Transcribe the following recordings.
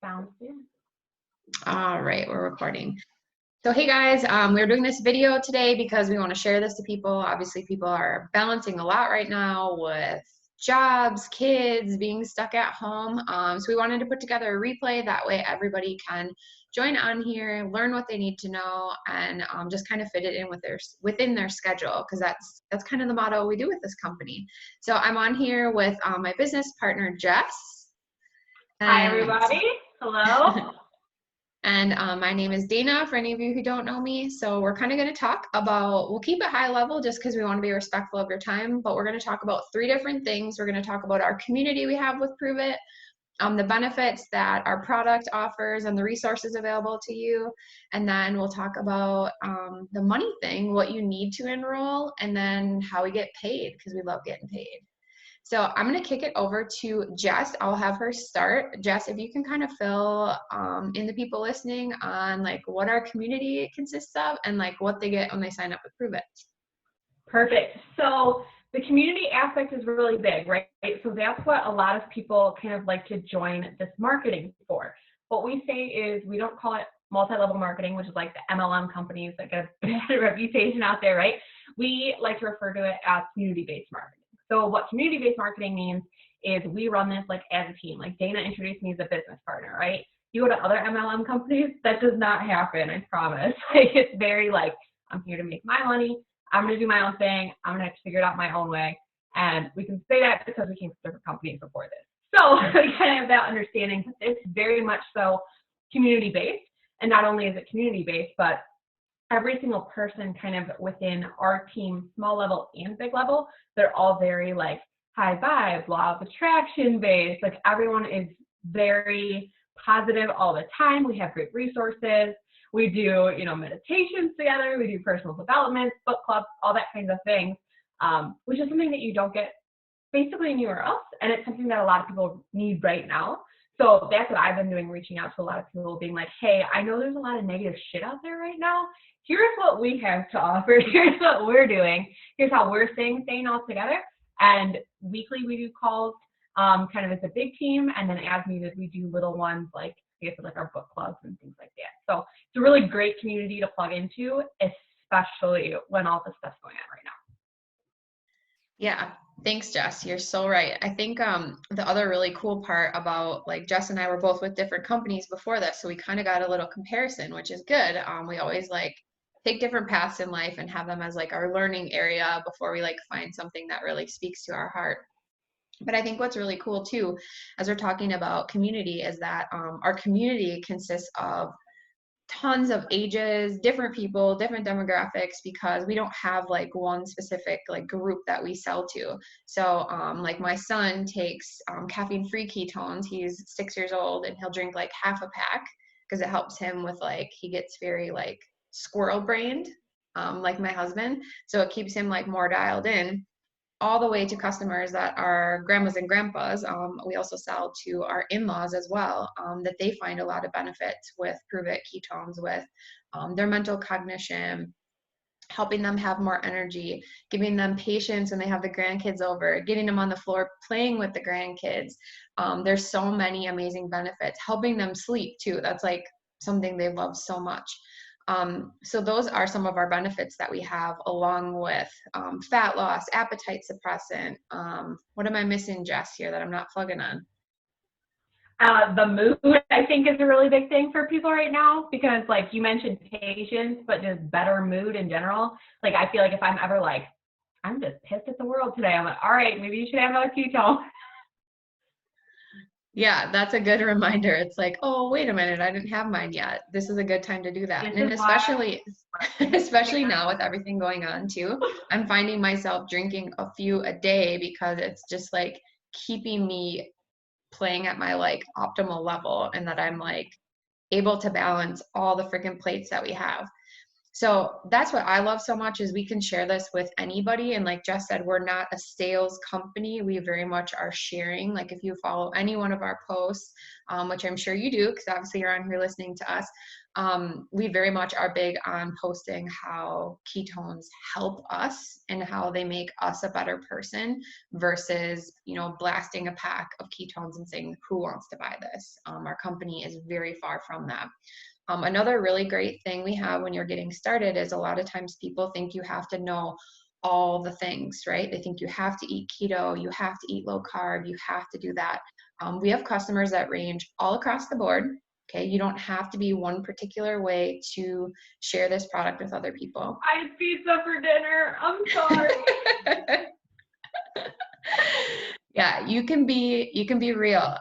Sounds good. All right, we're recording. So hey guys, we're doing this video today because we want to share this to people. Obviously, people are balancing a lot right now with jobs, kids, being stuck at home. So we wanted to put together a replay. That way everybody can join on here, learn what they need to know, and just kind of fit it in with within their schedule, because that's kind of the motto we do with this company. So I'm on here with my business partner, Jess. Hi, everybody. Hello. And my name is Dana, for any of you who don't know me. So we're kind of going to talk about, we'll keep it high level just because we want to be respectful of your time, but we're going to talk about 3 different things. We're going to talk about our community we have with Pruvit, the benefits that our product offers and the resources available to you. And then we'll talk about the money thing, what you need to enroll, and then how we get paid, because we love getting paid. So I'm going to kick it over to Jess. I'll have her start. Jess, if you can kind of fill in the people listening on like what our community consists of and like what they get when they sign up with Pruvit. Perfect. So the community aspect is really big, right? So that's what a lot of people kind of like to join this marketing for. What we say is we don't call it multi-level marketing, which is like the MLM companies that get a bad reputation out there, right? We like to refer to it as community-based marketing. So what community-based marketing means is we run this like as a team. Like Dana introduced me as a business partner, right? You go to other MLM companies, that does not happen, I promise. Like it's very like, I'm here to make my money. I'm going to do my own thing. I'm going to have to figure it out my own way. And we can say that because we came from different companies before this. So we kind of have that understanding. It's very much so community-based. And not only is it community-based, but every single person kind of within our team, small level and big level, they're all very like high vibe, law of attraction based. Like everyone is very positive all the time. We have great resources. We do, meditations together. We do personal development, book clubs, all that kinds of things, which is something that you don't get basically anywhere else. And it's something that a lot of people need right now. So that's what I've been doing, reaching out to a lot of people, being like, hey, I know there's a lot of negative shit out there right now. Here's what we have to offer. Here's what we're doing. Here's how we're staying sane all together. And weekly we do calls kind of as a big team. And then as needed, we do little ones like our book clubs and things like that. So it's a really great community to plug into, especially when all this stuff's going on right now. Yeah, thanks, Jess. You're so right. I think the other really cool part about like Jess and I were both with different companies before this, so we kind of got a little comparison, which is good. We always like take different paths in life and have them as like our learning area before we like find something that really speaks to our heart. But I think what's really cool too, as we're talking about community, is that our community consists of tons of ages, different people, different demographics, because we don't have like one specific like group that we sell to. So like my son takes caffeine-free ketones. He's 6 years old and he'll drink like half a pack because it helps him with like, he gets very like squirrel brained, like my husband. So it keeps him like more dialed in, all the way to customers that are grandmas and grandpas. We also sell to our in-laws as well, that they find a lot of benefits with Pruvit ketones, with their mental cognition, helping them have more energy, giving them patience when they have the grandkids over, getting them on the floor playing with the grandkids. There's so many amazing benefits, helping them sleep too. That's like something they love so much. So those are some of our benefits that we have, along with fat loss, appetite suppressant. What am I missing, Jess, here that I'm not plugging on? The mood, I think, is a really big thing for people right now, because like you mentioned patience, but just better mood in general. Like I feel like if I'm ever like, I'm just pissed at the world today, I'm like, all right, maybe you should have another ketone. Yeah, that's a good reminder. It's like, oh, wait a minute, I didn't have mine yet. This is a good time to do that. And especially now with everything going on too, I'm finding myself drinking a few a day because it's just like keeping me playing at my like optimal level, and that I'm like able to balance all the freaking plates that we have. So that's what I love so much, is we can share this with anybody. And like Jess said, we're not a sales company. We very much are sharing. Like if you follow any one of our posts, which I'm sure you do, because obviously you're on here listening to us, we very much are big on posting how ketones help us and how they make us a better person versus, you know, blasting a pack of ketones and saying, who wants to buy this? Our company is very far from that. Another really great thing we have when you're getting started is a lot of times people think you have to know all the things, right? They think you have to eat keto, you have to eat low carb, you have to do that. We have customers that range all across the board. Okay, you don't have to be one particular way to share this product with other people. I had pizza for dinner. I'm sorry. Yeah, you can be real.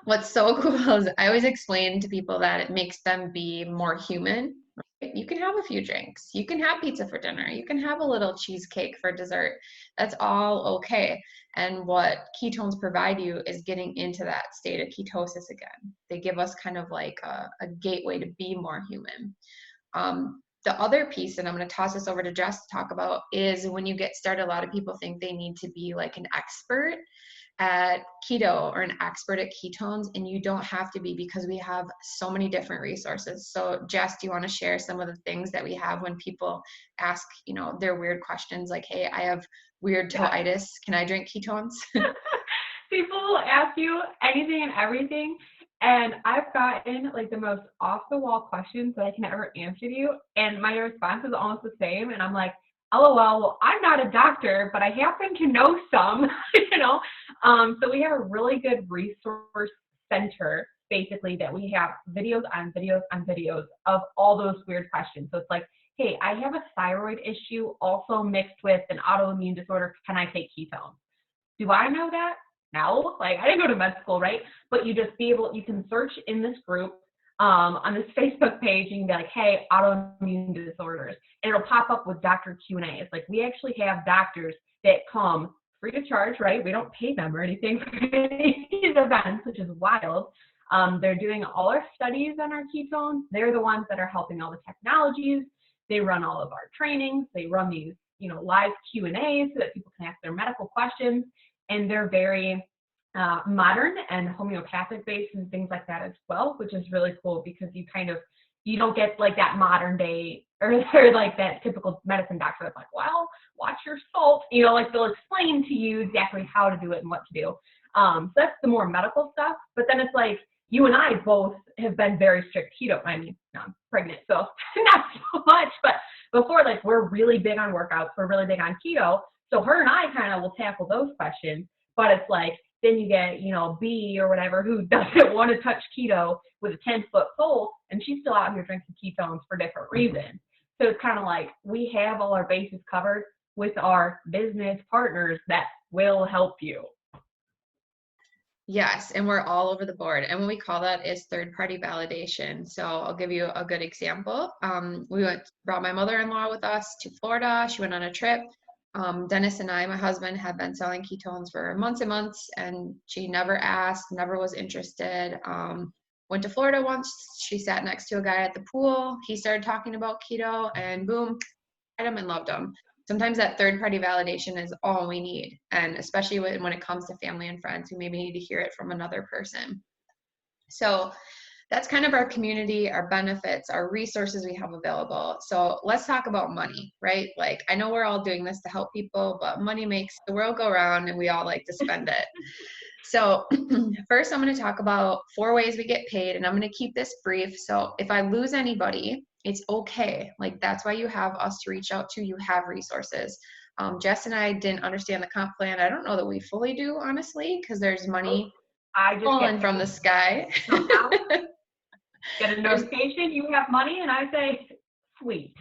What's so cool is I always explain to people that it makes them be more human. Right? You can have a few drinks. You can have pizza for dinner. You can have a little cheesecake for dessert. That's all okay. And what ketones provide you is getting into that state of ketosis again. They give us kind of like a gateway to be more human. The other piece, and I'm going to toss this over to Jess to talk about, is when you get started, a lot of people think they need to be like an expert at keto or an expert at ketones, and you don't have to be, because we have so many different resources. So Jess, do you want to share some of the things that we have when people ask, you know, their weird questions like, hey, I have weird toeitis, can I drink ketones? People will ask you anything and everything, and I've gotten like the most off the wall questions that I can ever answer to you, and my response is almost the same, and I'm like, LOL, well, I'm not a doctor, but I happen to know some, you know. So we have a really good resource center, basically, that we have videos on videos on videos of all those weird questions. So it's like, hey, I have a thyroid issue also mixed with an autoimmune disorder. Can I take ketones? Do I know that? No, like I didn't go to med school, right? But you you can search in this group on this Facebook page, you can be like, hey, autoimmune disorders, and it'll pop up with Dr. Q&A. It's like we actually have doctors that come free of charge, right? We don't pay them or anything for these events, which is wild. They're doing all our studies on our ketones. They're the ones that are helping all the technologies. They run all of our trainings. They run these, you know, live Q&As so that people can ask their medical questions. And they're very modern and homeopathic based and things like that as well, which is really cool because you don't get like that modern day or like that typical medicine doctor that's like, well, watch your salt, you know, like they'll explain to you exactly how to do it and what to do. So that's the more medical stuff. But then it's like you and I both have been very strict keto. I mean, I'm pregnant, so not so much, but before, like, we're really big on workouts. We're really big on keto. So her and I kind of will tackle those questions, but it's like, then you get, you know, B or whatever who doesn't want to touch keto with a 10-foot pole, and she's still out here drinking ketones for different reasons. So it's kind of like we have all our bases covered with our business partners that will help you. Yes, and we're all over the board. And what we call that is third-party validation. So I'll give you a good example. Brought my mother-in-law with us to Florida. She went on a trip. Dennis and I, my husband, had been selling ketones for months and months, and she never asked, never was interested. Went to Florida once. She sat next to a guy at the pool. He started talking about keto, and boom, had him and loved him. Sometimes that third-party validation is all we need, and especially when it comes to family and friends who maybe need to hear it from another person. So that's kind of our community, our benefits, our resources we have available. So let's talk about money, right? Like, I know we're all doing this to help people, but money makes the world go round and we all like to spend it. So first, I'm going to talk about 4 ways we get paid, and I'm going to keep this brief. So if I lose anybody, it's okay. Like, that's why you have us to reach out to. You have resources. Jess and I didn't understand the comp plan. I don't know that we fully do, honestly, because there's money falling from the sky. Get a notification, you have money, and I say, sweet.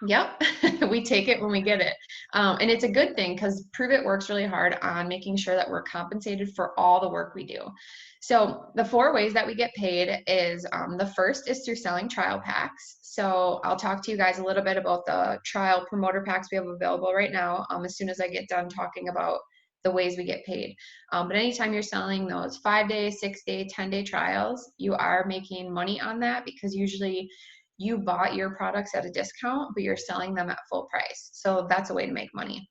Yep, we take it when we get it. And it's a good thing because Pruvit works really hard on making sure that we're compensated for all the work we do. So the 4 ways that we get paid is, the first is through selling trial packs. So I'll talk to you guys a little bit about the trial promoter packs we have available right now, as soon as I get done talking about the ways we get paid. But anytime you're selling those 5-day, 6-day, 10-day trials, you are making money on that because usually you bought your products at a discount, but you're selling them at full price. So that's a way to make money.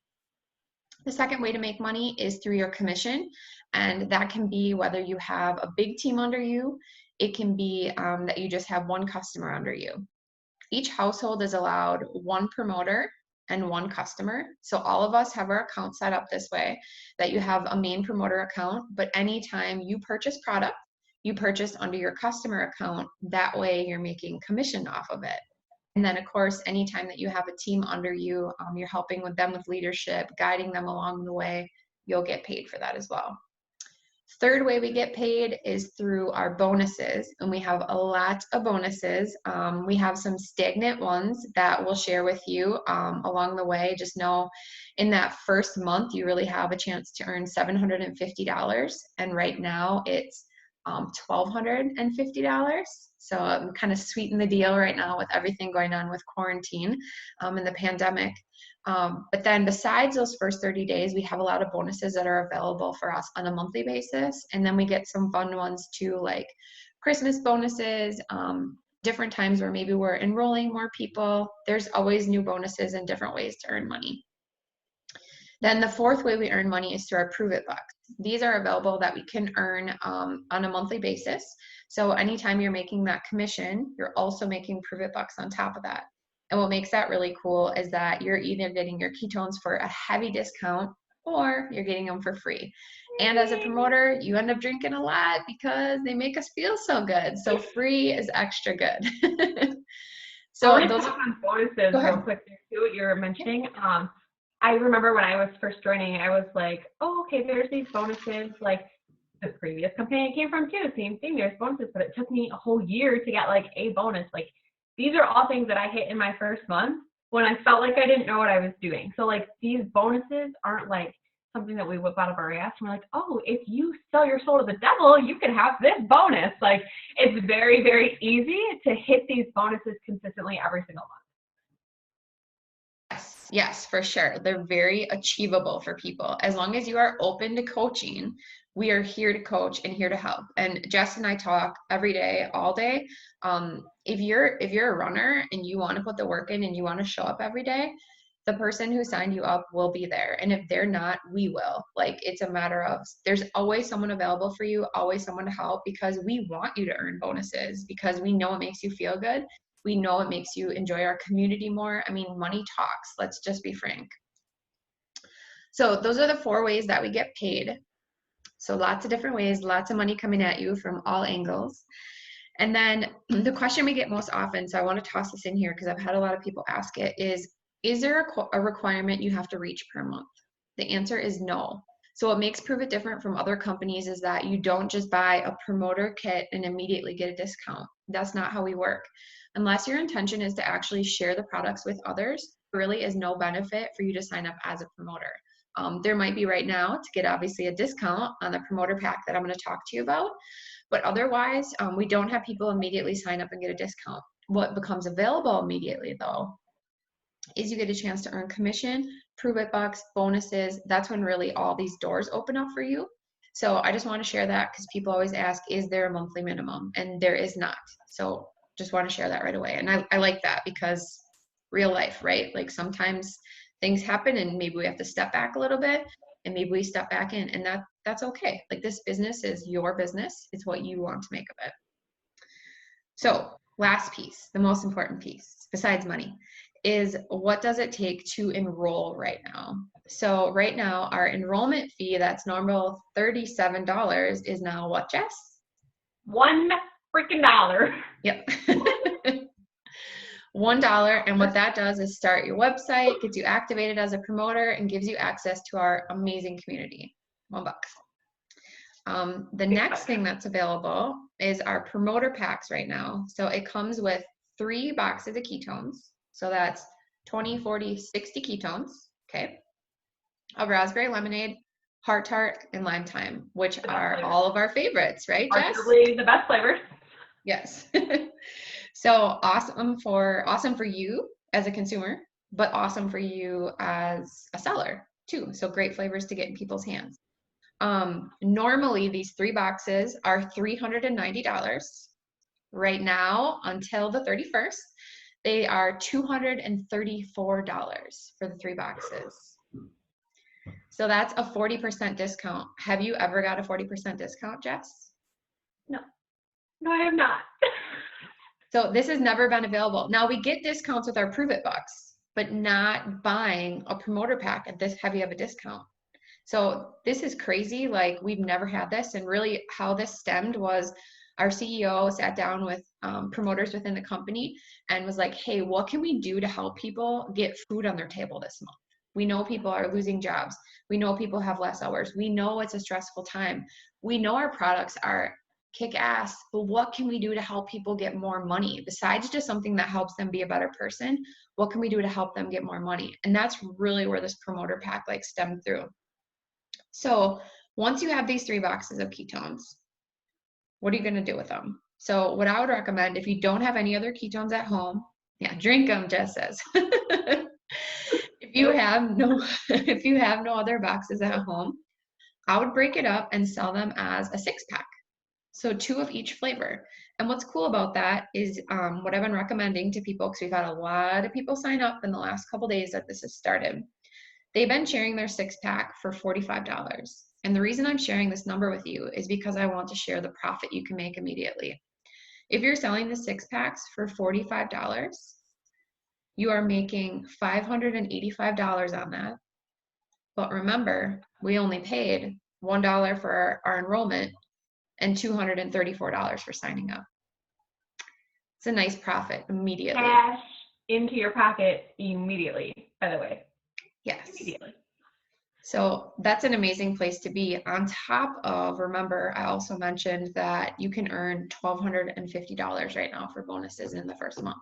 The second way to make money is through your commission, and that can be whether you have a big team under you. It can be that you just have one customer under you. Each household is allowed one promoter and one customer. So all of us have our account set up this way, that you have a main promoter account, but anytime you purchase product, you purchase under your customer account. That way you're making commission off of it. And then, of course, anytime that you have a team under you, you're helping with them with leadership, guiding them along the way, you'll get paid for that as well. Third way we get paid is through our bonuses, and we have a lot of bonuses. We have some stagnant ones that we'll share with you along the way. Just know in that first month, you really have a chance to earn $750, and right now it's $1,250. So I'm kind of sweeten the deal right now with everything going on with quarantine and the pandemic. But then besides those first 30 days, we have a lot of bonuses that are available for us on a monthly basis. And then we get some fun ones too, like Christmas bonuses, different times where maybe we're enrolling more people. There's always new bonuses and different ways to earn money. Then the fourth way we earn money is through our Pruvit bucks. These are available that we can earn on a monthly basis. So anytime you're making that commission, you're also making Pruvit bucks on top of that. And what makes that really cool is that you're either getting your ketones for a heavy discount or you're getting them for free. And as a promoter, you end up drinking a lot because they make us feel so good. So free is extra good. So those talk on bonuses real quick there too, what you were mentioning. I remember when I was first joining, I was like, oh, okay, there's these bonuses, like the previous company I came from too, same thing, there's bonuses, but it took me a whole year to get like a bonus. Like these are all things that I hit in my first month when I felt like I didn't know what I was doing. So like these bonuses aren't like something that we whip out of our ass and we're like, oh, if you sell your soul to the devil, you can have this bonus. Like it's very, very easy to hit these bonuses consistently every single month. Yes, for sure. They're very achievable for people. As long as you are open to coaching, we are here to coach and here to help. And Jess and I talk every day, all day. If you're a runner and you want to put the work in and you want to show up every day, the person who signed you up will be there. And if they're not, we will. Like it's a matter of there's always someone available for you, always someone to help, because we want you to earn bonuses, because we know it makes you feel good. We know it makes you enjoy our community more. I mean, money talks. Let's just be frank. So those are the 4 ways that we get paid. So lots of different ways, lots of money coming at you from all angles. And then the question we get most often, so I want to toss this in here because I've had a lot of people ask it, is there a requirement you have to reach per month? The answer is no. So what makes Pruvit different from other companies is that you don't just buy a promoter kit and immediately get a discount. That's not how we work. Unless your intention is to actually share the products with others, there really is no benefit for you to sign up as a promoter. There might be right now to get obviously a discount on the promoter pack that I'm going to talk to you about, but otherwise we don't have people immediately sign up and get a discount. What becomes available immediately though is you get a chance to earn commission, Pruvit bucks, bonuses. That's when really all these doors open up for you. So I just want to share that because people always ask, is there a monthly minimum? And there is not. So just want to share that right away. And I like that because real life, right? Like sometimes things happen and maybe we have to step back a little bit and maybe we step back in, and that's okay. Like this business is your business. It's what you want to make of it. So last piece, the most important piece besides money, is what does it take to enroll right now? So right now our enrollment fee that's normal $37 is now what, Jess? $1 freaking dollar. Yep. $1. And what that does is start your website, gets you activated as a promoter, and gives you access to our amazing community. $1. The next thing that's available is our promoter packs right now. So it comes with 3 boxes of ketones. So that's 20, 40, 60 ketones, okay? Of raspberry lemonade, heart tart, and lime thyme, which are all of our favorites, right, Jess? Arguably the best flavors. Yes. So awesome for you as a consumer, but awesome for you as a seller too. So great flavors to get in people's hands. Normally these 3 boxes are $390. right now until the 31st. They are $234 for the 3 boxes. So that's a 40% discount. Have you ever got a 40% discount, Jess? No, I have not. So this has never been available. Now we get discounts with our Pruvit bucks, but not buying a promoter pack at this heavy of a discount. So this is crazy. Like, we've never had this. And really how this stemmed was our CEO sat down with promoters within the company and was like, hey, what can we do to help people get food on their table this month? We know people are losing jobs. We know people have less hours. We know it's a stressful time. We know our products are kick ass, but what can we do to help people get more money besides just something that helps them be a better person? What can we do to help them get more money? And that's really where this promoter pack like stemmed through. So once you have these 3 boxes of ketones, what are you going to do with them? So what I would recommend, if you don't have any other ketones at home, yeah, drink them, Jess says. If you have no other boxes at home, I would break it up and sell them as a 6-pack. So 2 of each flavor. And what's cool about that is what I've been recommending to people, because we've had a lot of people sign up in the last couple days that this has started. They've been sharing their 6-pack for $45. And the reason I'm sharing this number with you is because I want to share the profit you can make immediately. If you're selling the 6-packs for $45, you are making $585 on that. But remember, we only paid $1 for our enrollment and $234 for signing up. It's a nice profit immediately. Cash into your pocket immediately, by the way. Yes. Immediately. So that's an amazing place to be. On top of, remember, I also mentioned that you can earn $1,250 right now for bonuses in the first month.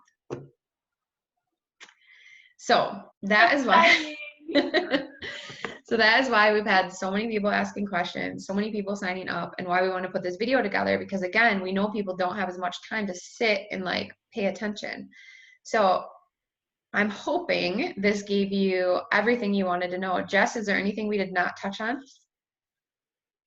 So that is why. So that is why we've had so many people asking questions, so many people signing up, and why we want to put this video together, because again, we know people don't have as much time to sit and like pay attention. So I'm hoping this gave you everything you wanted to know. Jess, is there anything we did not touch on?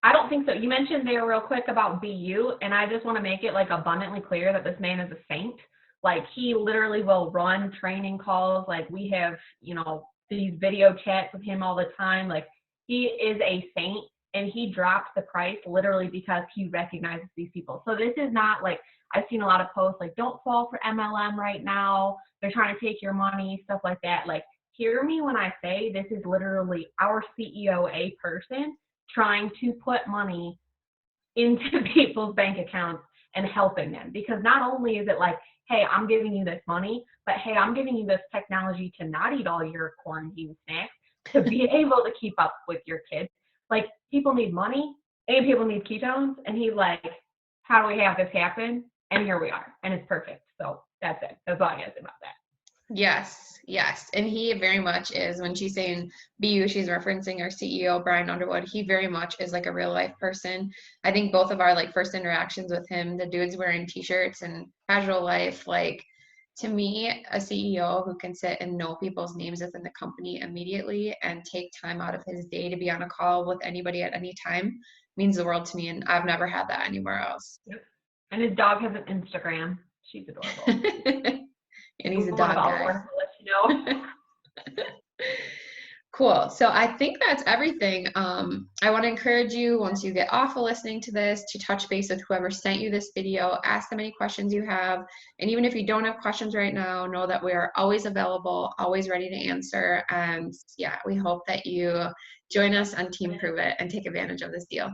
I don't think so. You mentioned there real quick about BU, and I just want to make it like abundantly clear that this man is a saint. Like, he literally will run training calls. Like, we have, you know, these video chats with him all the time. Like, he is a saint, and he dropped the price literally because he recognizes these people. So this is not like, I've seen a lot of posts like, don't fall for MLM right now. They're trying to take your money, stuff like that. Like, hear me when I say this is literally our CEO, a person trying to put money into people's bank accounts and helping them. Because not only is it like, hey, I'm giving you this money, but hey, I'm giving you this technology to not eat all your quarantine snacks, to be able to keep up with your kids. Like, people need money and people need ketones. And he's like, how do we have this happen? And here we are. And it's perfect. So that's it. That's all I got to say about that. Yes, yes. And he very much is, when she's saying BU, she's referencing our CEO, Brian Underwood. He very much is like a real life person. I think both of our like first interactions with him, the dude's wearing t-shirts and casual life, like, to me, a CEO who can sit and know people's names within the company immediately and take time out of his day to be on a call with anybody at any time means the world to me. And I've never had that anywhere else. Yep. And his dog has an Instagram. She's adorable. And he's a dog guy. I'll let you know. Cool. So I think that's everything. I want to encourage you, once you get off of listening to this, to touch base with whoever sent you this video, ask them any questions you have. And even if you don't have questions right now, know that we are always available, always ready to answer. And yeah, we hope that you join us on Team Pruvit and take advantage of this deal.